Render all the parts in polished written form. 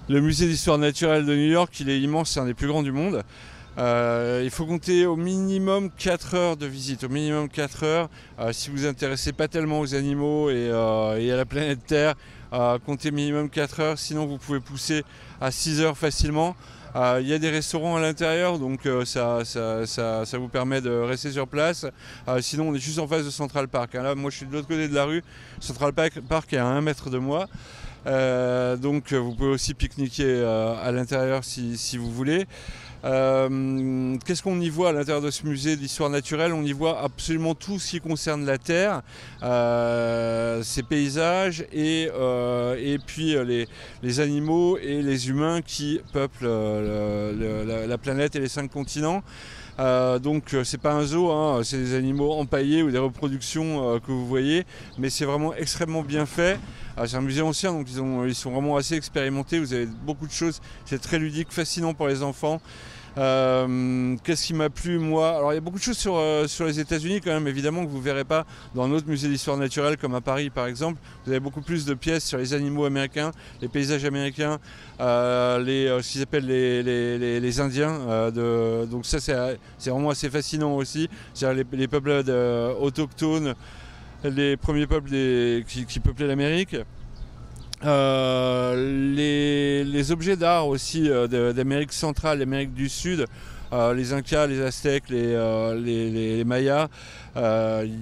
Le musée d'histoire naturelle de New York, il est immense, c'est un des plus grands du monde. Il faut compter au minimum 4 heures de visite, au minimum 4 heures. Si vous vous intéressez pas tellement aux animaux et à la planète Terre, comptez minimum 4 heures, sinon vous pouvez pousser à 6 heures facilement. Il y a des restaurants à l'intérieur, donc ça vous permet de rester sur place. Sinon on est juste en face de Central Park. Là, moi je suis de l'autre côté de la rue, Central Park est à 1 mètre de moi. Donc vous pouvez aussi pique-niquer à l'intérieur si vous voulez. Qu'est-ce qu'on y voit à l'intérieur de ce musée d'histoire naturelle? On y voit absolument tout ce qui concerne la Terre, ses paysages et puis les animaux et les humains qui peuplent la planète et les 5 continents. Donc c'est pas un zoo, hein, c'est des animaux empaillés ou des reproductions que vous voyez, mais c'est vraiment extrêmement bien fait. C'est un musée ancien, donc ils sont vraiment assez expérimentés, vous avez beaucoup de choses, c'est très ludique, fascinant pour les enfants. Qu'est-ce qui m'a plu moi? Alors il y a beaucoup de choses sur les États-Unis quand même, évidemment, que vous ne verrez pas dans un autre musée d'histoire naturelle comme à Paris par exemple. Vous avez beaucoup plus de pièces sur les animaux américains, les paysages américains, ce qu'ils appellent les Indiens. Donc ça c'est vraiment assez fascinant aussi. C'est-à-dire les peuples autochtones, les premiers peuples qui peuplaient l'Amérique. Les objets d'art aussi d'Amérique centrale, d'Amérique du Sud, les Incas, les Aztèques, les Mayas,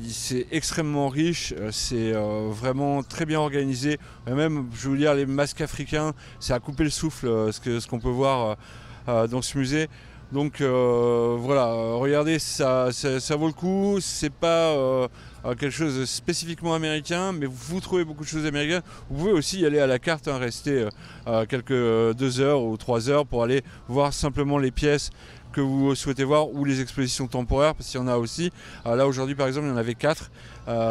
c'est extrêmement riche, c'est vraiment très bien organisé. Même, je vais vous dire, les masques africains, c'est à couper le souffle ce qu'on peut voir dans ce musée. Donc voilà, regardez, ça vaut le coup, c'est pas quelque chose de spécifiquement américain, mais vous trouvez beaucoup de choses américaines. Vous pouvez aussi y aller à la carte, hein, rester quelques 2 heures ou 3 heures pour aller voir simplement les pièces que vous souhaitez voir ou les expositions temporaires, parce qu'il y en a aussi. Là aujourd'hui par exemple il y en avait 4,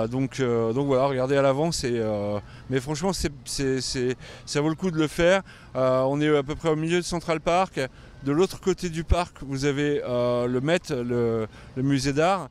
donc voilà, regardez à l'avance. Mais franchement ça vaut le coup de le faire. On est à peu près au milieu de Central Park. De l'autre côté du parc vous avez le Met, le musée d'art.